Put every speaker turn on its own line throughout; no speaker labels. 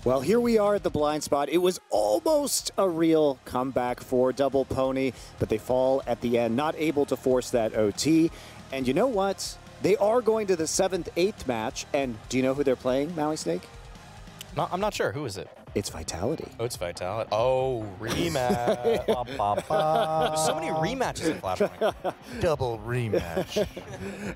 Well, here we are at the blind spot. It was almost a real comeback for Double Pony, but they fall at the end, not able to force that OT. And you know what? They are going to the 7th, 8th match. And do you know who they're playing, Maui Snake?
No, I'm not sure. Who is it?
It's Vitality.
Oh, it's Vitality. Oh, rematch. There's so many rematches in Flashpoint.
Double rematch.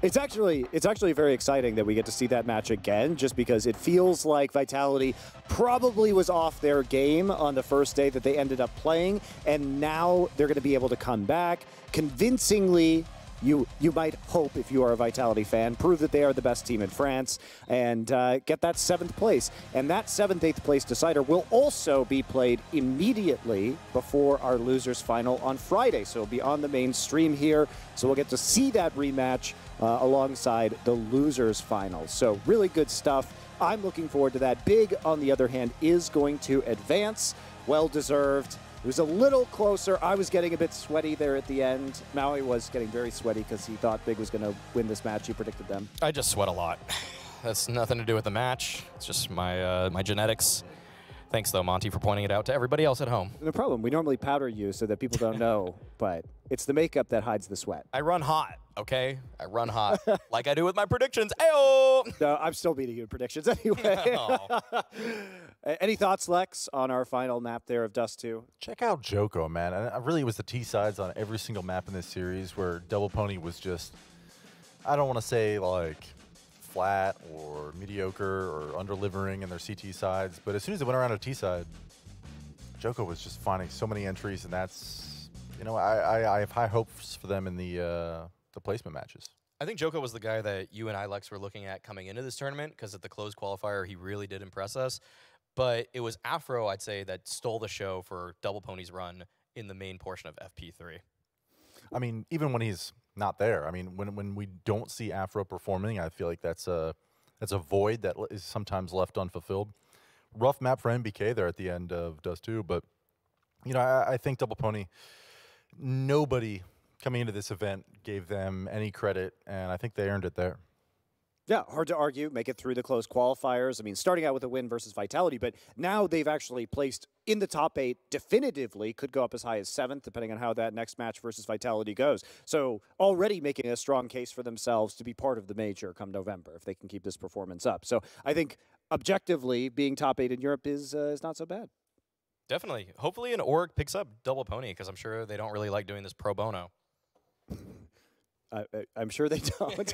It's actually very exciting that we get to see that match again, just because it feels like Vitality probably was off their game on the first day that they ended up playing, and now they're going to be able to come back convincingly. You might hope, if you are a Vitality fan, prove that they are the best team in France and get that 7th place. And that 7th, 8th place decider will also be played immediately before our losers final on Friday. So it'll be on the main stream here. So we'll get to see that rematch alongside the losers final. So really good stuff. I'm looking forward to that. Big, on the other hand, is going to advance. Well-deserved. It was a little closer. I was getting a bit sweaty there at the end. Maui was getting very sweaty because he thought Big was going to win this match. He predicted them.
I just sweat a lot. That's nothing to do with the match. It's just my my genetics. Thanks, though, Monty, for pointing it out to everybody else at home.
No problem. We normally powder you so that people don't know, but it's the makeup that hides the sweat.
I run hot, okay? I run hot, like I do with my predictions. Ayo!
No, I'm still beating you in predictions anyway. Any thoughts, Lex, on our final map there of Dust 2?
Check out Joko, man. And really, it was the T-sides on every single map in this series where Double Pony was just, I don't want to say like flat or mediocre or under-delivering in their CT sides, but as soon as they went around a T-side, Joko was just finding so many entries, and that's, you know, I have high hopes for them in the placement matches.
I think Joko was the guy that you and I, Lex, were looking at coming into this tournament, because at the closed qualifier, he really did impress us. But it was Afro, I'd say, that stole the show for Double Pony's run in the main portion of FP3.
I mean, even when he's not there, I mean, when we don't see Afro performing, I feel like that's a void that is sometimes left unfulfilled. Rough map for MBK there at the end of Dust 2, but, you know, I think Double Pony, nobody coming into this event gave them any credit, and I think they earned it there.
Yeah, hard to argue, make it through the close qualifiers. I mean, starting out with a win versus Vitality, but now they've actually placed in the top 8 definitively, could go up as high as 7th, depending on how that next match versus Vitality goes. So already making a strong case for themselves to be part of the major come November, if they can keep this performance up. So I think objectively, being top 8 in Europe is not so bad.
Definitely. Hopefully an org picks up Double Pony, because I'm sure they don't really like doing this pro bono.
I'm sure they don't.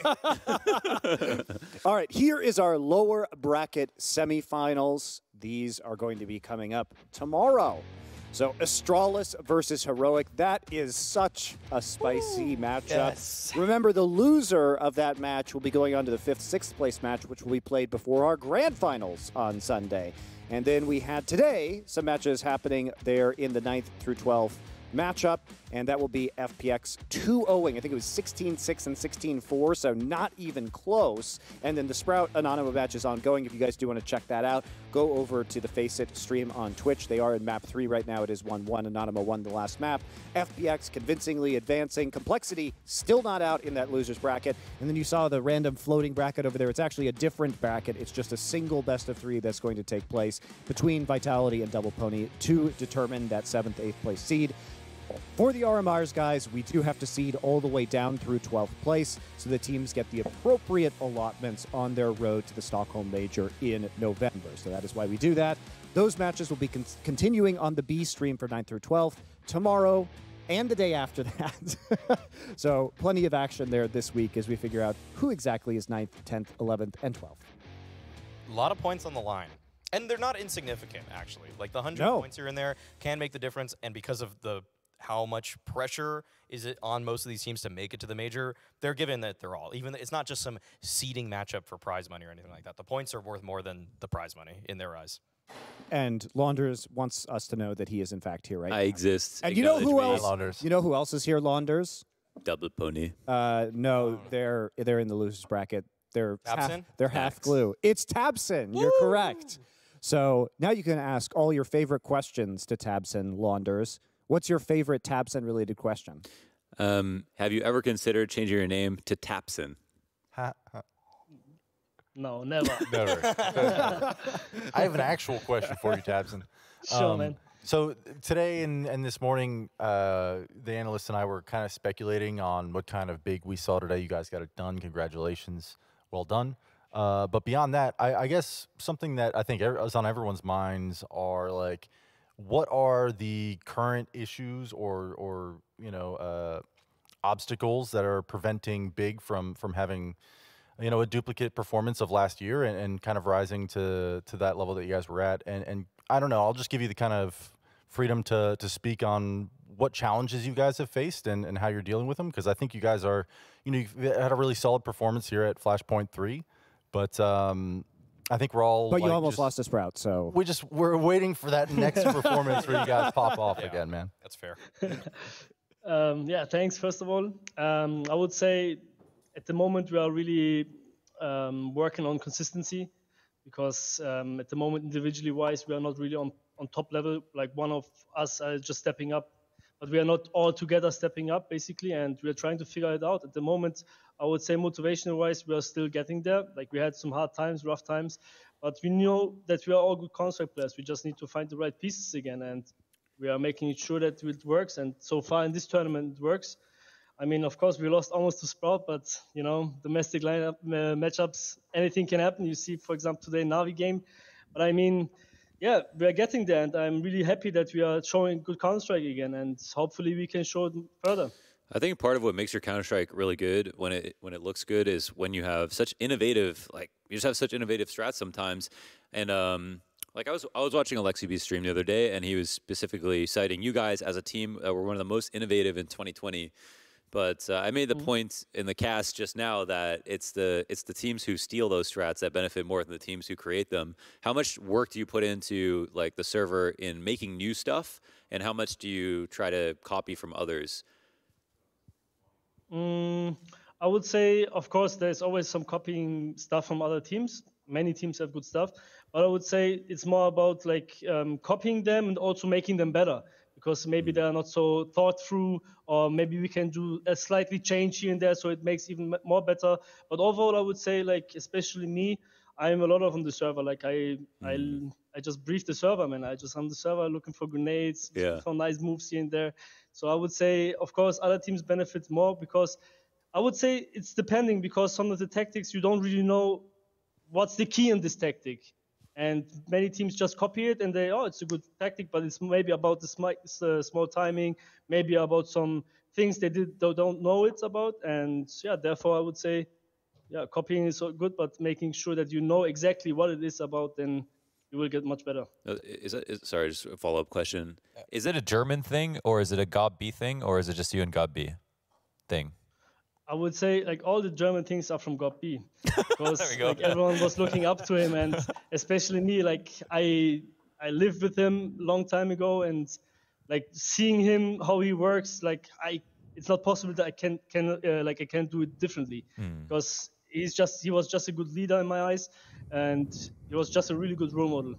All right, here is our lower bracket semifinals. These are going to be coming up tomorrow. So Astralis versus Heroic. That is such a spicy matchup.
Yes.
Remember, the loser of that match will be going on to the 5th, 6th place match, which will be played before our grand finals on Sunday. And then we had today some matches happening there in the 9th through 12th matchup, and that will be FPX 2-0ing. I think it was 16-6 and 16-4, so not even close. And then the Sprout Anonymous match is ongoing. If you guys do want to check that out, go over to the Face It stream on Twitch. They are in map 3 right now. It is 1-1. Anonymous won the last map. FPX convincingly advancing. Complexity still not out in that loser's bracket. And then you saw the random floating bracket over there. It's actually a different bracket. It's just a single best of 3 that's going to take place between Vitality and Double Pony to determine that 7th, 8th place seed. For the RMRs, guys, we do have to seed all the way down through 12th place, so the teams get the appropriate allotments on their road to the Stockholm Major in November. So that is why we do that. Those matches will be continuing on the B stream for 9th through 12th tomorrow and the day after that. So plenty of action there this week as we figure out who exactly is 9th, 10th, 11th, and 12th.
A lot of points on the line. And they're not insignificant, actually. Like, the 100 points here and there can make the difference, and because of how much pressure is it on most of these teams to make it to the major, they're given that they're all. Even it's not just some seeding matchup for prize money or anything like that. The points are worth more than the prize money in their eyes.
And Launders wants us to know that he is in fact here right now.
I exist.
And you know who else?
Launders.
You know who else is here, Launders?
Double Pony.
No, they're in the losers bracket. They're half glue. It's Tabson. You're correct. So now you can ask all your favorite questions to Tabson, Launders. What's your favorite Tabson-related question?
Have you ever considered changing your name to Tapson? No, never.
Never. I have an actual question for you, Tabson.
Sure, man.
So today and this morning, the analysts and I were kind of speculating on what kind of big we saw today. You guys got it done. Congratulations. Well done. But beyond that, I guess something that I think is on everyone's minds are like, what are the current issues or obstacles that are preventing Big from having a duplicate performance of last year and kind of rising to that level that you guys were at. And I don't know, I'll just give you the kind of freedom to speak on what challenges you guys have faced and how you're dealing with them. Because I think you guys are, you've had a really solid performance here at Flashpoint 3. But I think we're all.
But you almost lost a Sprout, so.
We're waiting for that next performance where you guys pop off again, man.
That's fair.
Yeah, thanks, first of all. I would say at the moment we are really working on consistency because at the moment, individually wise, we are not really on top level. Like one of us are just stepping up, but we are not all together stepping up, basically, and we are trying to figure it out. At the moment, I would say motivational wise, we are still getting there. Like we had some hard times, rough times, but we know that we are all good Counter-Strike players. We just need to find the right pieces again, and we are making sure that it works. And so far in this tournament, it works. I mean, of course, we lost almost to Sprout, but, domestic lineup matchups, anything can happen. You see, for example, today Navi game. But I mean, yeah, we are getting there, and I'm really happy that we are showing good Counter-Strike again, and hopefully we can show it further.
I think part of what makes your Counter-Strike really good when it looks good is when you have such innovative, you just have such innovative strats sometimes. And I was watching Alexi B's stream the other day, and he was specifically citing you guys as a team that were one of the most innovative in 2020. But I made the point in the cast just now that it's the teams who steal those strats that benefit more than the teams who create them. How much work do you put into the server in making new stuff, and how much do you try to copy from others?
I would say, of course, there's always some copying stuff from other teams. Many teams have good stuff, but I would say it's more about copying them and also making them better. Because maybe they are not so thought through, or maybe we can do a slightly change here and there so it makes even more better. But overall, I would say, especially me, I'm a lot on the server. I just brief the server, man. I just on the server looking for grenades, looking for nice moves here and there. So I would say, of course, other teams benefit more because I would say it's depending because some of the tactics you don't really know what's the key in this tactic. And many teams just copy it and it's a good tactic, but it's maybe about the small timing, maybe about some things they don't know it's about. And therefore I would say, copying is so good, but making sure that you know exactly what it is about, then you will get much better.
Sorry, just a follow-up question.
Is it a German thing, or is it a GOB B thing, or is it just you and GOB B thing?
I would say all the German things are from GOB B because everyone was looking up to him, and especially me. I lived with him a long time ago, and seeing him how he works, it's not possible that I can do it differently because he was just a good leader in my eyes, and he was just a really good role model.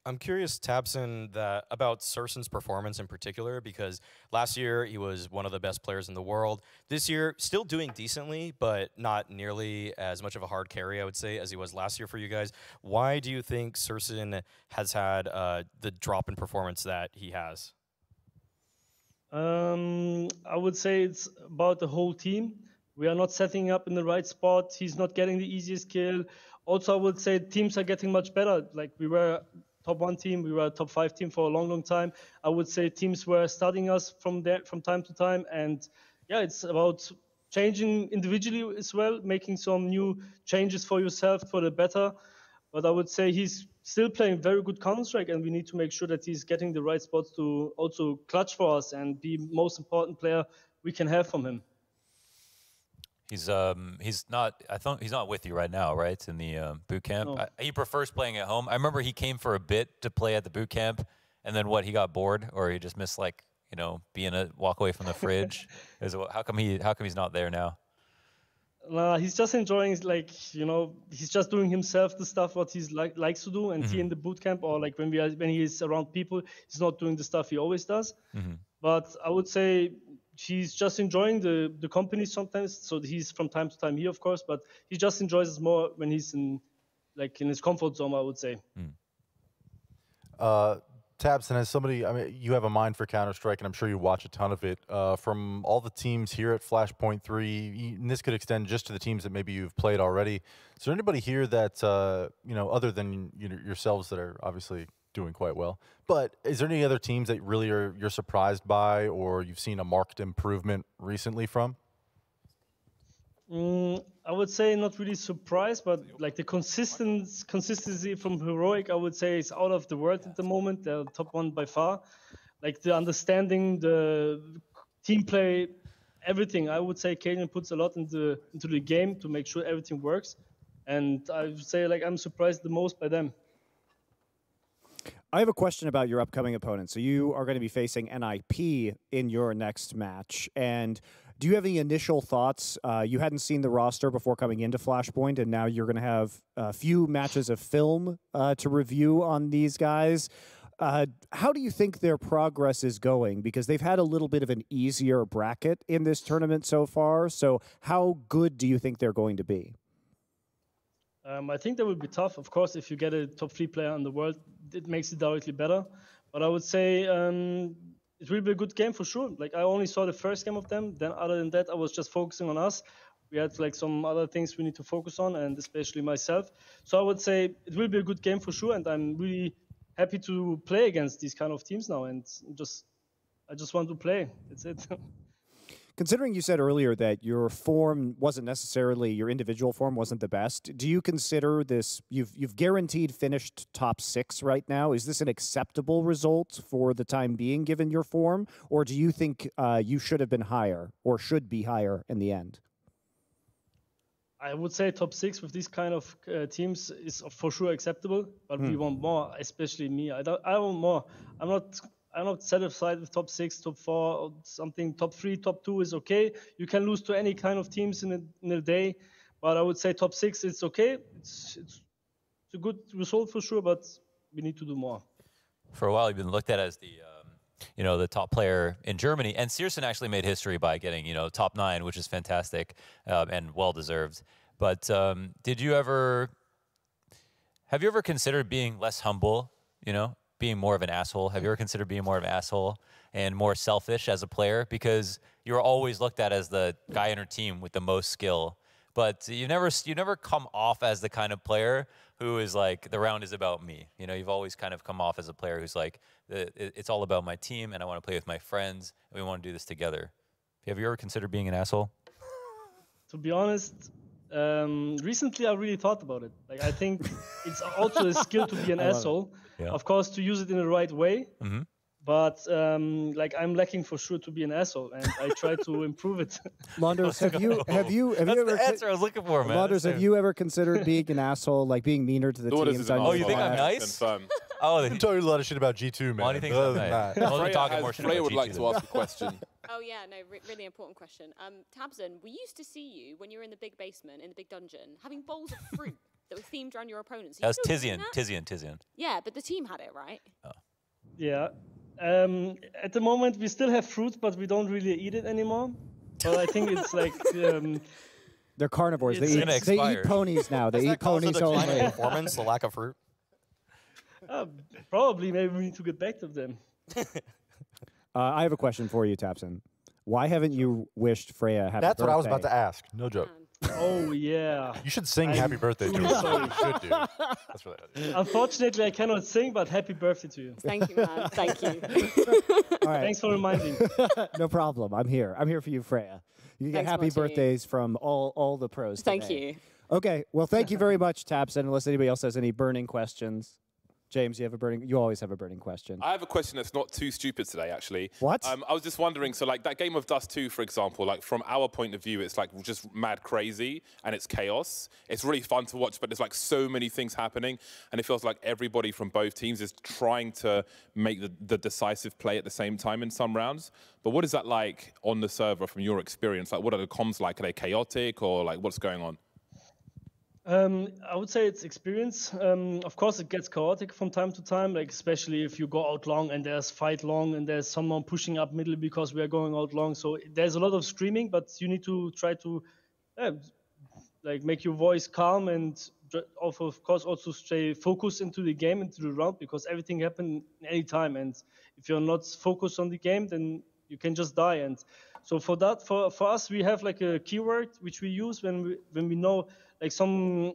I'm curious, Tabson, about Sursen's performance in particular, because last year he was one of the best players in the world. This year, still doing decently, but not nearly as much of a hard carry, I would say, as he was last year for you guys. Why do you think Sursen has had the drop in performance that he has?
I would say it's about the whole team. We are not setting up in the right spot. He's not getting the easiest kill. Also, I would say teams are getting much better. We were top 1 team, we were a top 5 team for a long time. I would say teams were starting us from time to time, and it's about changing individually as well, making some new changes for yourself for the better. But I would say he's still playing very good Counter-Strike, and we need to make sure that he's getting the right spots to also clutch for us and be the most important player we can have from him.
He's not. I thought he's not with you right now, right? In the boot camp.
No.
He prefers playing at home. I remember he came for a bit to play at the boot camp, and then he got bored, or he just missed being a walk away from the fridge. How come he's not there now?
He's just enjoying, he's just doing himself the stuff what he's likes to do, and he in the boot camp or when he is around people, he's not doing the stuff he always does. But I would say he's just enjoying the company sometimes. So he's from time to time here, of course, but he just enjoys it more when he's in his comfort zone, I would say.
Tabson, as somebody, I mean, you have a mind for Counter-Strike, and I'm sure you watch a ton of it. From all the teams here at Flashpoint 3, and this could extend just to the teams that maybe you've played already. Is there anybody here that, other than yourselves that are obviously doing quite well, but is there any other teams that really you're surprised by or you've seen a marked improvement recently from?
I would say not really surprised, but like the consistency from Heroic, I would say is out of the world at the moment. They're top one by far. Like the understanding, the team play, everything. I would say Cajun puts a lot into the game to make sure everything works. And I would say like I'm surprised the most by them.
I have a question about your upcoming opponent. So you are going to be facing NIP in your next match, and do you have any initial thoughts? You hadn't seen the roster before coming into Flashpoint, and now you're going to have a few matches of film to review on these guys. How do you think their progress is going? Because they've had a little bit of an easier bracket in this tournament so far. So how good do you think they're going to be?
I think that would be tough. Of course, if you get a top 3 player in the world, it makes it directly better. But I would say it will be a good game for sure. Like I only saw the first game of them. Then other than that, I was just focusing on us. We had like some other things we need to focus on, and especially myself. So I would say it will be a good game for sure. And I'm really happy to play against these kind of teams now. And I just want to play. That's it.
Considering you said earlier that your form wasn't necessarily, your individual form wasn't the best, do you consider this, you've guaranteed finished top 6 right now. Is this an acceptable result for the time being given your form? Or do you think you should have been higher or should be higher in the end?
I would say top 6 with these kind of teams is for sure acceptable, but we want more, especially me. I want more. I'm not satisfied with top 6, top 4, or something. Top 3, top 2 is okay. You can lose to any kind of teams in a day, but I would say top 6, it's okay. It's a good result for sure, but we need to do more.
For a while, you've been looked at as the top player in Germany, and Searson actually made history by getting top 9, which is fantastic and well deserved. But have you ever considered being less humble? Being more of an asshole? Have you ever considered being more of an asshole and more selfish as a player? Because you're always looked at as the guy in your team with the most skill, but you never come off as the kind of player who is like, the round is about me. You've always kind of come off as a player who's like, it's all about my team, and I want to play with my friends, and we want to do this together. Have you ever considered being an asshole?
To be honest, recently I really thought about it. Like I think it's also a skill to be an asshole. Yeah. Of course, to use it in the right way. Mm-hmm. But like I'm lacking for sure to be an asshole, and I try to improve it.
Launders, have you
That's
ever
the answer I was looking for, man.
Launders, have you ever considered being an asshole, like being meaner to the teams?
Oh, you think I'm nice? Oh,
I'm telling you a lot of shit about G2, man.
Why do you think I'm
Freya would like to ask a question.
Oh yeah, no, really important question. Tabson, we used to see you when you were in the big basement, in the big dungeon, having bowls of fruit that were themed around your opponents.
That was Tizian.
Yeah, but the team had it, right?
Oh.
Yeah. At the moment, we still have fruit, but we don't really eat it anymore. But I think it's like...
they're carnivores. They eat ponies now. They eat ponies only.
Performance, the lack of fruit?
Probably. Maybe we need to get back to them.
I have a question for you, Tabson. Why haven't you wished Freya happy birthday?
That's what I was about to ask. No joke.
Oh, yeah.
You should sing happy birthday to her. You should do. That's really
Unfortunately, I cannot sing, but happy birthday to you.
Thank you, man. Thank you.
All right.
Thanks for reminding.
No problem. I'm here. I'm here for you, Freya. You get happy birthdays from all the pros today.
Thank you.
Okay. Well, thank you very much, Tabson. Unless anybody else has any burning questions. James, you always have a burning question.
I have a question that's not too stupid today, actually.
What?
I was just wondering, so like that game of Dust 2, for example, like from our point of view, it's like just mad crazy and it's chaos. It's really fun to watch, but there's like so many things happening, and it feels like everybody from both teams is trying to make the decisive play at the same time in some rounds. But what is that like on the server from your experience? Like, what are the comms like? Are they chaotic, or like what's going on?
I would say it's experience. Of course, it gets chaotic from time to time, like especially if you go out long and there's fight long and there's someone pushing up middle because we are going out long. So there's a lot of screaming, but you need to try to like make your voice calm and of course also stay focused into the game, into the round, because everything happens any time. And if you're not focused on the game, then you can just die. And so for that, for us, we have like a keyword which we use when we know like some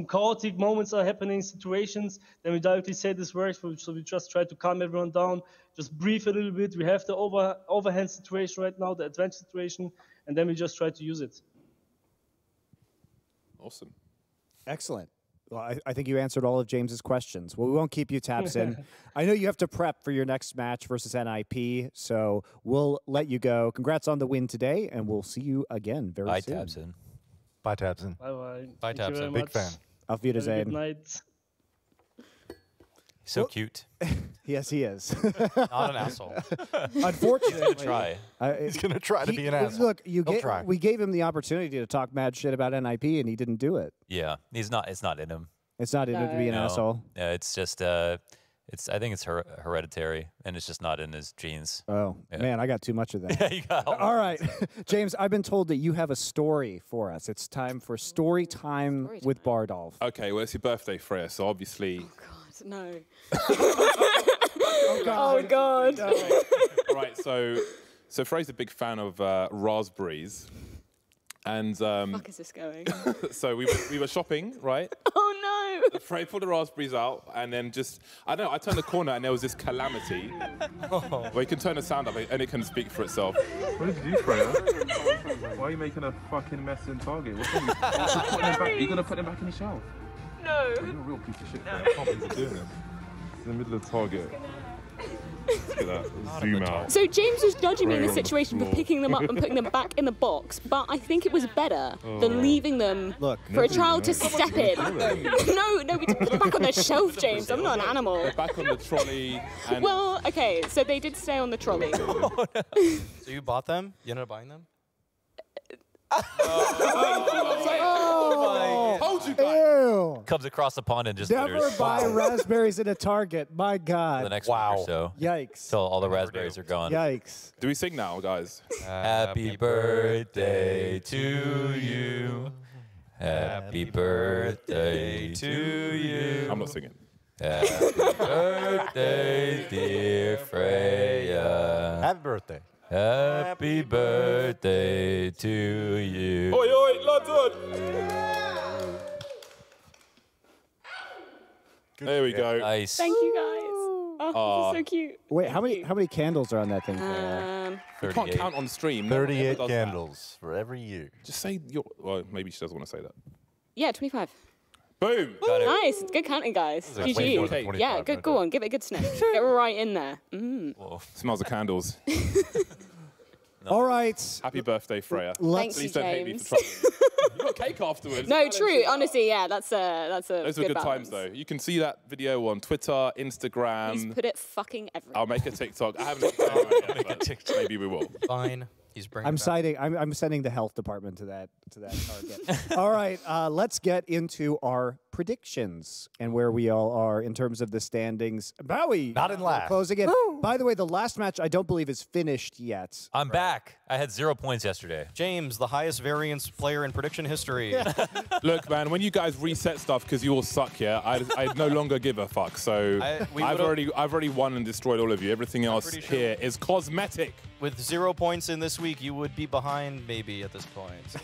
chaotic moments are happening, situations, then we directly say this word. So we just try to calm everyone down, just breathe a little bit. We have the overhand situation right now, the advantage situation, and then we just try to use it.
Awesome.
Excellent. Well, I think you answered all of James's questions. Well, we won't keep you, Tabson. I know you have to prep for your next match versus NIP, so we'll let you go. Congrats on the win today, and we'll see you again very
Bye,
soon.
Tabson.
Bye, Tabson.
Bye-bye.
Bye,
Thank you very
Tabson.
Big
much.
fan.
Auf
Have a
Wiedersehen.
good night.
So cute.
Yes, he is.
Not an asshole.
Unfortunately,
Try.
He's going to try to be an asshole.
Look,
try.
we gave him the opportunity to talk mad shit about NIP, and he didn't do it.
Yeah, he's not. It's not in him.
It's not in him to be an
No.
asshole.
Yeah, it's just. I think it's hereditary, and it's just not in his genes.
Oh,
Yeah.
man, I got too much of that.
Yeah, you got
All right. James, I've been told that you have a story for us. It's time for story time
Story
with
time.
Bardolph.
Okay, well, it's your birthday, Freya, so obviously...
Oh God, no.
Oh,
God.
Right, so Freya's a big fan of raspberries. And
Fuck is this going?
so we were shopping, right?
Oh no!
Freya pulled the raspberries out, and then I don't know, I turned the corner and there was this calamity. Well, you can turn the sound up and it can speak for itself.
What did you do, Freya? Why are you making a fucking mess in Target? What's wrong? Are you gonna put them back in the shelf?
No.
You're a real piece of shit, Freya. I can't believe you're doing this. It's in the middle of Target. Look at that. Zoom out.
So James was judging me in this
Right on the
situation for
floor.
picking them up and putting them back in the box, but I think it was better than leaving them
Look,
for a child to step in. No, we put them back on the shelf, James. I'm not an animal.
Back on the trolley. And
Well, okay, so they did stay on the trolley.
So you bought them? You ended up buying them?
told you guys.
Ew.
Comes across the pond and just
Never
litters
buy raspberries at a Target. My
for the
God.
next week or so.
Yikes.
Till all the raspberries are gone.
Yikes.
Do we sing now, guys?
Happy birthday to you. Happy birthday to you.
I'm not singing.
Happy birthday, dear Freya.
Happy birthday.
Happy birthday to you.
Oi, oi, London! There we go.
Nice.
Thank you guys. Oh, this is so cute.
Wait, how many candles are on that thing?
You can't
38.
count on stream. No one ever
38
does that.
candles for every year.
Just say your... Well, maybe she doesn't want to say that.
Yeah, 25.
Boom!
Got it.
Nice. Good counting, guys.
Way more than
GG.
25,
Yeah,
no
good. Go
doubt.
on. Give it a good sniff. Get right in there.
Whoa.
Smells of candles.
All right.
Happy birthday, Freya.
Let's
Thanks,
Please don't hate me
James.
for trying. You got cake afterwards.
No, true. Honestly, yeah, that's a
Those were good times,
balance.
though. You can see that video on Twitter,
Please
Instagram.
put it fucking everywhere.
I'll make a TikTok. I haven't made it yet, but maybe we will.
Fine. He's bringing
I'm
it back.
citing. I'm sending the health department to that Target. All right, let's get into our predictions and where we all are in terms of the standings. Bowie,
Not in last.
closing in. By the way, the last match I don't believe is finished yet.
I'm back. I had 0 points yesterday.
James, the highest variance player in prediction history.
Look, man, when you guys reset stuff because you all suck, yeah, I no longer give a fuck. So
we
I've
would've-
already won and destroyed all of you. Everything else
pretty sure-
here is cosmetic.
With 0 points in this week, you would be behind maybe at this point. So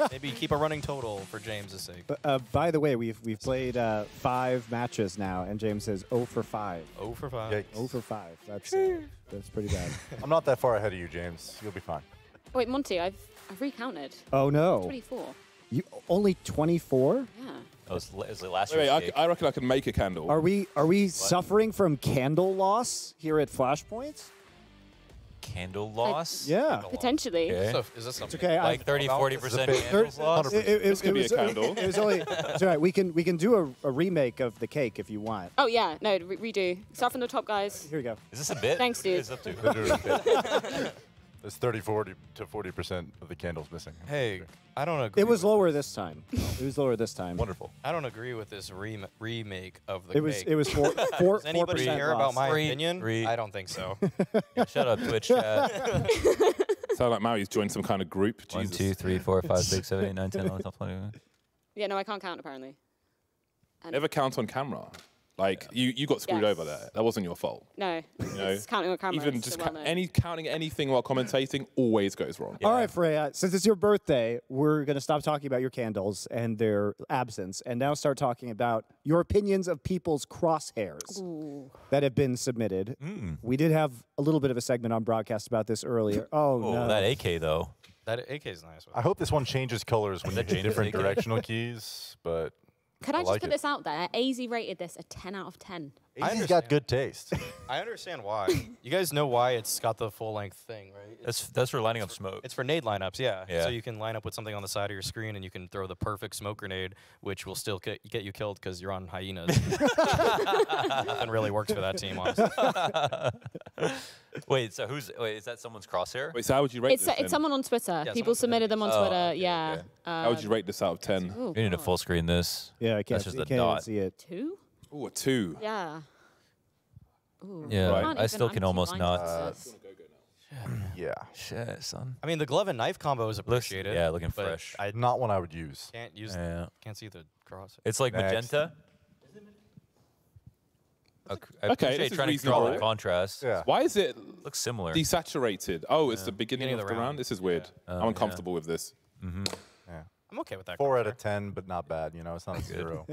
maybe keep a running total for James's sake.
By the way, we've played 5 matches now, and James says 0 for 5.
0 for 5.
Yikes.
0 for 5. That's pretty bad.
I'm not that far ahead of you, James. You'll be fine.
Wait, Monty, I've recounted.
Oh no,
24.
you only 24?
Yeah.
It was the last
Wait,
year's cake.
I reckon I can make a candle.
Are we suffering from candle loss here at Flashpoint?
Candle loss?
Yeah.
Potentially.
Okay.
So, is this something?
okay.
Like 30, 40%
bit-
candles lost?
This could be a candle.
It was only. It's all right. We can do a remake of the cake if you want.
Oh, yeah. No, redo. Start from the top, guys.
Here we go.
Is this a bit?
Thanks, dude.
What is this up to?
There's 40 to 40% of the candles missing.
Hey, I don't agree.
It was lower this time. It was lower this time.
Wonderful.
I don't agree with this remake of the cake.
It was 4%.
Does anybody care about my opinion? I don't think so.
Yeah, shut up, Twitch chat.
Sound like Mario's joined some kind of group.
1,
Jesus.
2, 3, 4, 5, 6, 7, 8, 9, 10, 11, 12, 20.
Yeah, no, I can't count apparently. And
Never count on camera. Like you got screwed over there. That wasn't your fault.
No,
You know?
it's counting on camera.
Even
it's
just
so well known.
counting anything while commentating always goes wrong.
All right, Freya, since it's your birthday, we're going to stop talking about your candles and their absence and now start talking about your opinions of people's crosshairs that have been submitted. We did have a little bit of a segment on broadcast about this earlier. Oh, no.
That AK, though.
That AK is nice.
I hope this one changes colors when you
changes
hit different
AK?
directional keys, but
Could I just
like
put
it.
this out there? AZ rated this a 10 out of 10.
He's got good taste.
I understand why. You guys know why it's got the full-length thing, right?
That's for lighting up smoke.
It's for nade lineups, yeah.
Yeah.
So you can line up with something on the side of your screen, and you can throw the perfect smoke grenade, which will still get you killed because you're on hyenas. Nothing really works for that team, honestly.
Wait, so is that someone's crosshair?
Wait, so how would you rate
It's,
this?
it's
then?
someone on Twitter.
Yeah,
People
someone
submitted them on
Oh,
Twitter.
okay,
Yeah.
okay.
How would you rate this out of 10?
Oh,
We need to
God.
full screen this.
Yeah, I can't,
That's just
you
a
can't even
dot.
see it.
2?
Ooh, a 2.
Yeah. Ooh,
Yeah,
Right.
can't
I
even-
still
I'm
can
too
almost
blind to
not.
this.
Yeah.
Shit, son.
I mean, the glove and knife combo is appreciated.
yeah, looking
but
fresh.
I
Not one I would use.
can't use.
Yeah.
Can't see the cross.
It's like
Next.
magenta. I
Okay,
appreciate
this is
trying to draw the
reasonable.
contrast.
Yeah.
Why is it
Looks similar.
desaturated? Oh, it's the beginning
Beginning
of the round. This is weird. I'm
yeah.
uncomfortable with this.
I'm okay with that.
4 out
crosshair.
of 10, but not bad. You know, it's not a 0.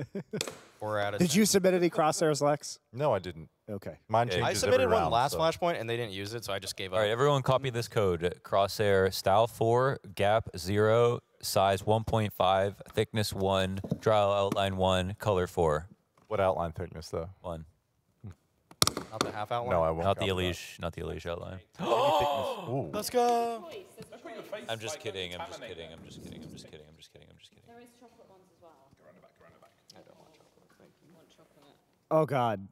4 out of
Did
10.
you submit any crosshairs, Lex?
No, I didn't.
Okay.
Mine
Yeah,
changes
I
every
submitted one
round,
last
so.
Flashpoint, and they didn't use it, so I just gave up.
All right, everyone copy this code. Crosshair, style 4, gap 0, size 1.5, thickness 1, draw outline 1, color 4.
What outline thickness, though?
1.
Not the half outline.
No, I won't.
Not the
copy that.
Elige, not the Elige outline.
Ooh.
Let's go.
I'm just kidding. I'm just kidding. I'm just kidding. I'm just kidding. I'm just kidding. I'm just kidding.
There is chocolate ones as well.
Oh, God.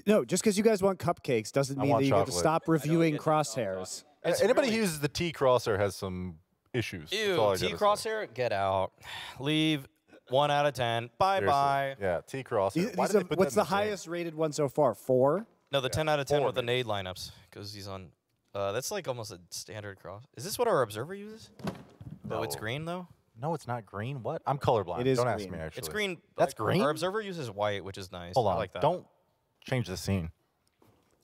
No, just because you guys want cupcakes doesn't
I
mean
want
that you have to
chocolate.
stop reviewing crosshairs.
Anybody who uses the T crosshair has some issues. That's all
Ew,
I
T
gotta say.
crosshair, get out. Leave. 1 out of 10. Bye
Seriously.
bye.
Yeah, T crosshair.
These
Why did they
are-
put
what's
that
the
in game?
highest rated one so far? 4?
No, the 10 out of 10
4
with the nade lineups, because he's on. That's like almost a standard cross. Is this what our observer uses? Oh, it's
No.
green though.
No, it's not green. What? I'm colorblind.
It is
Don't ask
green.
me, actually.
It's green.
That's
like,
green?
Our observer uses white, which is nice.
Hold
I
on.
like that.
Don't change the scene.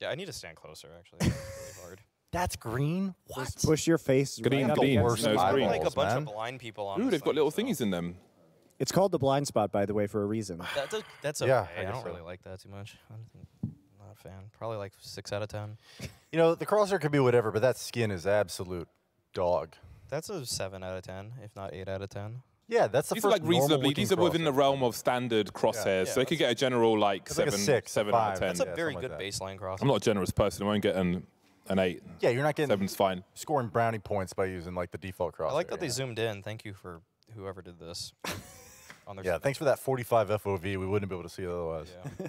Yeah, I need to stand closer. Actually, it's really hard.
That's green? What?
Just push your face
Green
right up
beans.
against
No,
it.
it's
I
green.
like a bunch
man.
of blind people on.
Ooh,
this
they've got
thing,
little
so-
thingies in them.
It's called the blind spot, by the way, for a reason.
That's okay.
Yeah, I
I
guess
don't
so.
really like that too much. I'm not a fan. Probably like 6 out of 10.
You know, the crosshair could be whatever, but that skin is absolute dog.
That's a 7 out of 10, if not 8 out of 10.
Yeah, that's the
These are
first
like reasonably.
normal-looking
These are within the
crosshair.
realm of standard crosshairs, so they could get a general like
It's like a
7,
6,
7 out of
5.
10.
That's a
Yeah,
very
something
good
like that.
baseline cross.
I'm not a generous person. I won't get an 8.
Yeah, you're not getting
7's fine.
scoring brownie points by using like the default crosshair.
I like that they
yeah.
zoomed in. Thank you for whoever did this. On their
Yeah, thanks for that 45 FOV. We wouldn't be able to see it otherwise.
Yeah.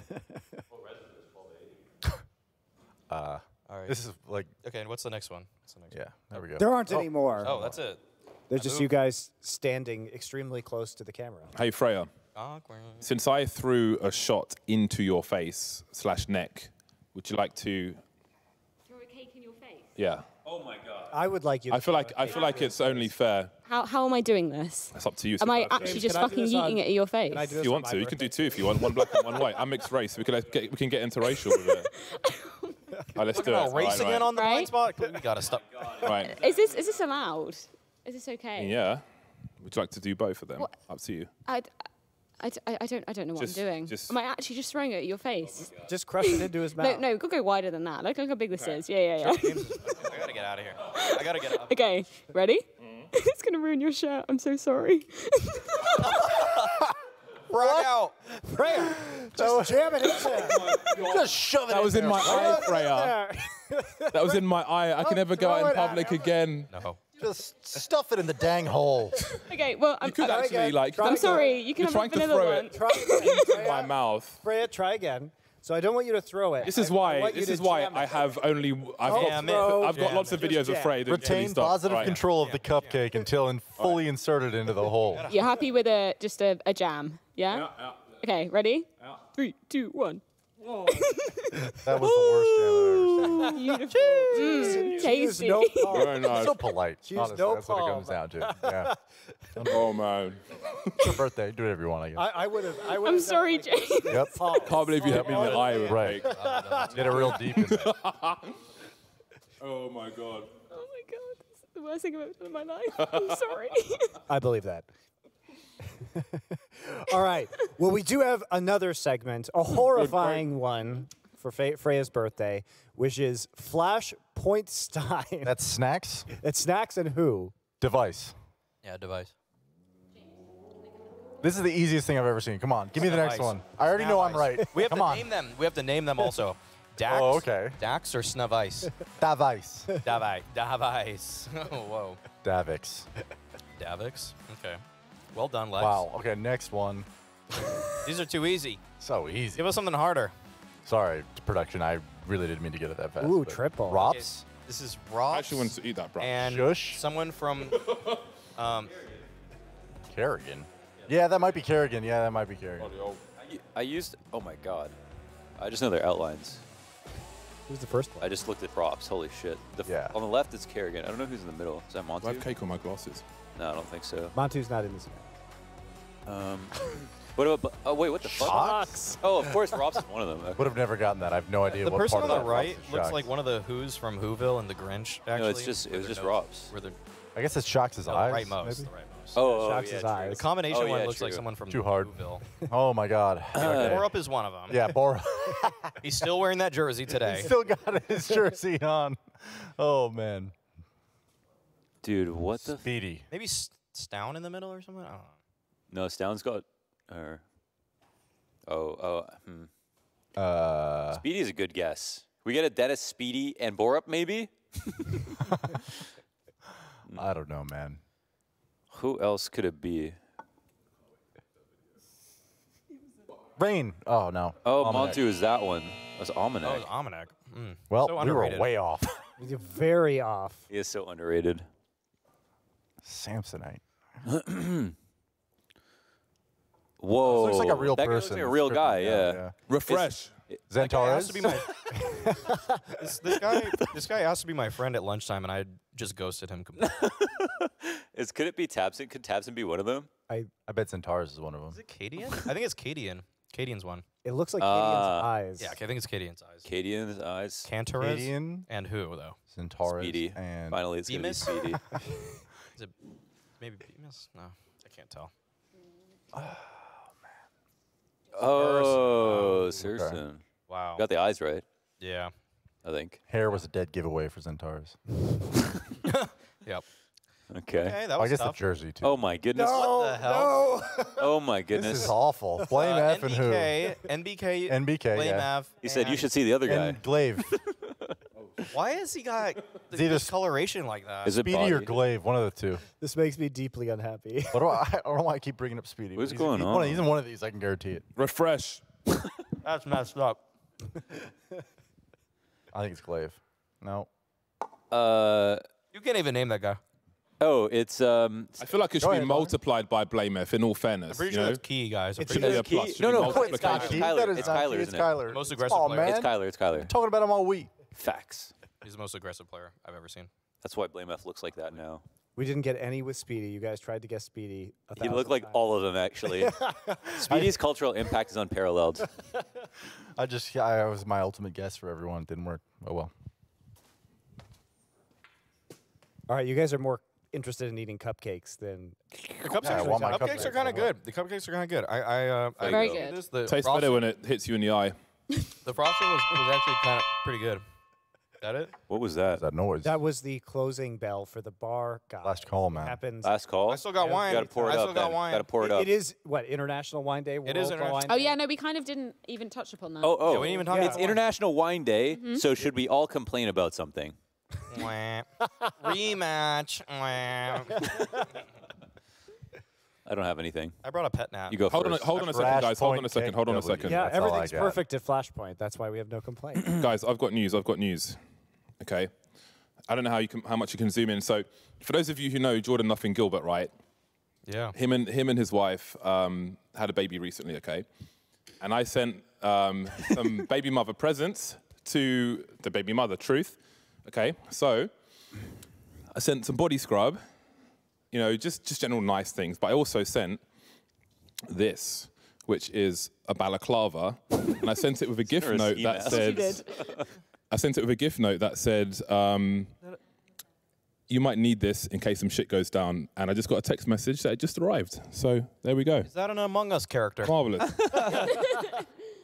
All right.
This is like,
Okay, and what's the next one? What's the next
yeah, there we go.
There aren't any more.
one? Oh, that's it.
There's just you guys standing extremely close to the camera.
Hey Freya,
Awkward.
since I threw a shot into your face / neck, would you like to?
Throw a cake in your face.
Yeah.
I would like you to
I feel like it's only fair.
How am I doing this?
It's up to you.
Am I
Sebastian.
actually
James,
just
can I do
fucking
this on-
yeeting it in your face?
Can I do
If
this
you
on
want
my
to, you can
birthday?
do 2 if you want. 1 black and 1 white. I'm mixed race. We can get interracial with it. All right, let's do it.
Oh, race again on the blind
Right?
spot? We gotta stop.
Right.
Is this allowed? Is this okay?
Yeah. Would you like to do both of them?
What?
Up to you.
I don't know what
Just-
I'm doing.
just-
Am I actually just throwing it at your face?
Just crush it into his mouth.
No, go wider than that. Look how big this is. Yeah.
I gotta get out of here. I gotta get up.
Okay, ready? It's gonna ruin your shirt. I'm so sorry.
Frog out.
Freya, just jam it in there.
Just shove it
That was in my eye,
There.
Freya. That was in my eye. I can never go
throw
out
it
in
at
public
him.
again.
No.
Just stuff it in the dang hole.
Okay, well, I'm
You could actually
again.
like.
Try
I'm
again.
sorry. You can
You're
have a
trying to
vanilla
throw
one.
it
Try again,
in my
Freya.
mouth.
Freya, try again. So I don't want you to throw it.
This is
I
why.
want you
This
to
is why
jam
I
it.
have only. I've got lots of videos of Frey. that really
Retain
stop.
positive
Right.
control of the cupcake until fully inserted into the hole.
You're happy with just a jam, yeah? Okay, ready? 3, 2, 1.
That was the worst jam I've ever seen.
Beautiful. Tasty.
No pause.
Very nice.
So polite.
She's
Honestly,
no
that's what it
palm.
comes down to. Yeah.
Oh man.
It's your birthday. Do whatever you want, I guess.
I would have.
I'm sorry, James.
Yep.
Can't believe you hit me in the eye with
Right.
cake.
Get it real deep in there.
Oh my god.
Oh my god, this is the worst thing I've ever done in my life. I'm sorry.
I believe that. All right. Well, we do have another segment, a horrifying one for Freya's birthday, which is Flashpoint Stein.
That's snacks.
It's snacks and who?
Device.
Yeah, device.
This is the easiest thing I've ever seen. Come on, give me the next
Device.
one. I already know I'm right.
We have
Come
to
on.
name them. We have to name them also. Dax.
Oh, okay.
Dax or Snuvice?
Device.
Davice. Oh, whoa.
Davix.
Davix. Okay. Well done, Lex.
Wow. Okay, next one.
These are too easy.
So easy.
Give us something harder.
Sorry, production. I really didn't mean to get it that fast.
Ooh,
but
triple.
Rops.
This is
I
Rob
actually wanted to eat that, bro.
and
Shush.
someone from
Kerrigan. Yeah, that might be Kerrigan. Yeah, that might be Kerrigan.
I used. Oh my god. I just know their outlines.
Who's the first one?
I just looked at props. Holy shit.
Yeah.
On the left, it's Kerrigan. I don't know who's in the middle. Is that
Do I
Montu?
have cake on my glasses?
No, I don't think so.
Montu's not in this.
What about? Oh wait, what the fuck?
Shocks.
Oh, of course, Rob's is one of them. Okay.
Would have never gotten that. I have no idea
the
what
person
part
on
of
the
that
right
Rops is
looks
Shocks.
like one of the Who's from Whoville and the Grinch. Actually,
No, it's just it was just Rob's.
Where they're
I guess it's Shocks'
the
eyes.
right most.
maybe?
The right most.
Oh,
Shocks
yeah,
his
true.
eyes.
The combination
Oh,
one
yeah,
looks like
true.
someone from
Too hard.
Whoville.
Oh my God. Okay.
Borup is one of them.
Yeah, Borup.
He's still wearing that jersey today.
Still got his jersey on. Oh man.
Dude, what the?
Speedy.
Maybe Stown in the middle or something. I don't know.
No, Stown's got. Speedy's a good guess. We get a Dennis, Speedy, and Borup, maybe?
I don't know, man.
Who else could it be?
Rain. Oh no.
Oh,
Almanac.
Montu is that one. That's Almanac.
Oh, it was Almanac. Mm.
Well,
So
we were
underrated.
way off.
You're very off.
He is so underrated.
Samsonite.
Whoa.
Looks like a real
that guy
person.
looks like a real guy, yeah.
Refresh.
That guy has
Zentaurus.
to be my. this guy asked to be my friend at lunchtime, and I just ghosted him completely.
Could it be Tabson? Could Tabson be one of them?
I bet Centaurus is one of them.
Is it Cadian? I think it's Cadian. Cadian's one.
It looks like Gideon's eyes.
Yeah, I think it's Cadian's eyes.
Cadian's eyes.
Cantorus
Cadian,
and who though?
Centaurus,
Speedy.
and
Finally, it's going to be
Bemis?
Speedy.
Is it maybe Bemis? No, I can't tell.
Oh, Surson.
Wow.
Got the eyes right,
Yeah.
I think.
hair was a dead giveaway for Centaurus.
Yep.
Okay.
Okay, that
I
was
guess
tough.
the jersey too.
Oh, my goodness.
What the hell?
Oh, my
This
goodness.
is awful. Blame F and who?
NBK,
NBK,
blame
yeah.
F.
He said you
and
should see the other guy.
And Glaive.
Why has he got
It's either
discoloration like that?
Is it
Speedy or
body?
Glaive, one of the two.
This makes me deeply unhappy.
What do I don't know why I keep bringing up Speedy.
What's
He's-
going
he's
on?
one of- He's in one of these, I can guarantee it.
Refresh.
That's messed up.
I think it's Glaive. No.
You can't even name that guy.
Oh, it's
I feel like it should
Go
be
ahead, Bonner.
multiplied by Blame F, in all fairness.
I'm pretty
you
sure
know?
that's key, guys. I'm
It's
pretty
Should
sure
be a
that's
plus.
No,
Should be
no,
It's not
It's
Keith.
Kyler.
That is
It's
not
Kyler,
Keith.
isn't
It's
it?
Kyler.
Most
Come
aggressive
on,
player.
man.
It's Kyler. It's Kyler.
I'm talking about him all week.
Facts.
he's the most aggressive player I've ever seen.
That's why Blame F looks like that now.
We didn't get any with Speedy. You guys tried to guess Speedy.
He looked like all of them, actually. Speedy's cultural impact is unparalleled.
I was my ultimate guess for everyone. It didn't work. Oh well.
All right, you guys are more interested in eating cupcakes than.
The cupcakes,
I want my
cupcakes are
cupcakes.
kind of good. The cupcakes are kind of good. I
Very
go.
good.
This, the
Tastes
frosting,
better when it hits you in the eye.
the frosting was actually kind of pretty good. Is that it?
What was that?
That noise.
That was the closing bell for the bar. Guys.
Last call, man.
It happens.
Last call?
I still got wine.
Gotta pour it
I still
up
got
then.
wine.
Gotta pour it up.
It is what International Wine Day.
It is
World
International-
Wine
Oh
Day?
yeah, no, we kind of didn't even touch upon that.
Oh,
Yeah, we didn't even talk
Yeah.
about
It's
wine.
International Wine Day, so should we all complain about something?
Wah. Rematch. Wah.
I don't have anything.
I brought a pet nap.
You go
Hold
first.
on a second, guys. Hold on a second. Hold on a second.
Yeah,
That's all I
everything's
got.
perfect at Flashpoint. That's why we have no complaint.
Guys, I've got news. Okay. I don't know how much you can zoom in. So, for those of you who know Jordan Nothing Gilbert, right?
Yeah.
Him and his wife had a baby recently. Okay, and I sent some baby mother presents to the baby mother. Truth. Okay, so I sent some body scrub. You know, just general nice things. But I also sent this, which is a balaclava, and I sent it with a gift note that said. I sent it with a gift note that said, you might need this in case some shit goes down. And I just got a text message that it just arrived. So there we go.
Is that an Among Us character?
Marvelous.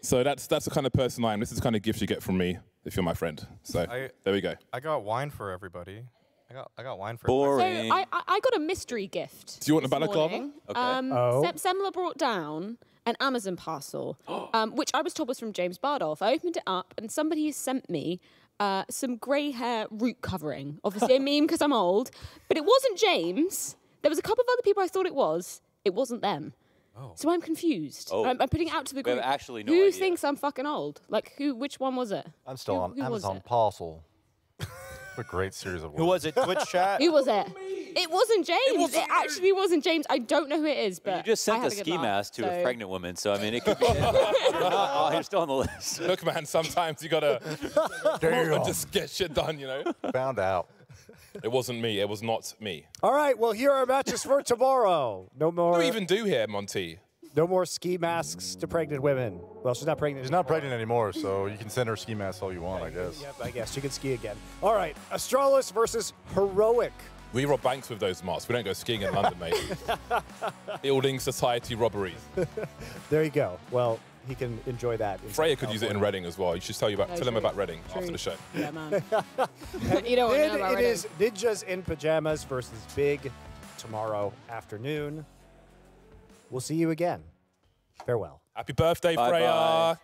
So that's the kind of person I am. This is the kind of gift you get from me if you're my friend. So there we go.
I got wine for everybody. I got wine for
Boring.
So I got a mystery gift.
Do you want a
this
balaclava?
morning.
Okay.
Semler brought down an Amazon parcel, which I was told was from James Bardolph. I opened it up, and somebody has sent me some grey hair root covering. Obviously a meme because I'm old, but it wasn't James. There was a couple of other people I thought it was. It wasn't them.
Oh.
So I'm confused.
Oh.
I'm putting it out to the group.
We have actually no
Who
idea.
thinks I'm fucking old? Like, which one was it?
I'm still on
who was
Amazon
it?
Parcel. What a great series of words.
Who was it? Twitch chat?
Who was it? It wasn't James. It actually wasn't James. I don't know who it is, but
You just sent
I had
a
good
ski
laugh,
mask to
so-
a pregnant woman, so I mean, it could be. You're still on the list.
Look, man, sometimes you gotta just get shit done, you know?
Found out.
It wasn't me. It was not me.
All right, well, here are our matches for tomorrow. No
What
more,
do we even do here, Monty?
no more ski masks to pregnant women. Well, she's not pregnant.
She's not pregnant anymore, so you can send her ski masks all you want, I guess.
Yep, I guess she can ski again. All right, Astralis versus Heroic.
We rob banks with those masks. We don't go skiing in London, mate. Building society robberies.
There you go. Well, he can enjoy that. in
Freya could use it in
California.
Reading as well. You should tell him
true.
about Reading
True.
after the show.
Yeah, man. You don't want to know about
It
Reading.
is Ninjas in Pajamas versus Big tomorrow afternoon. We'll see you again. Farewell.
Happy birthday,
Bye-bye.
Freya.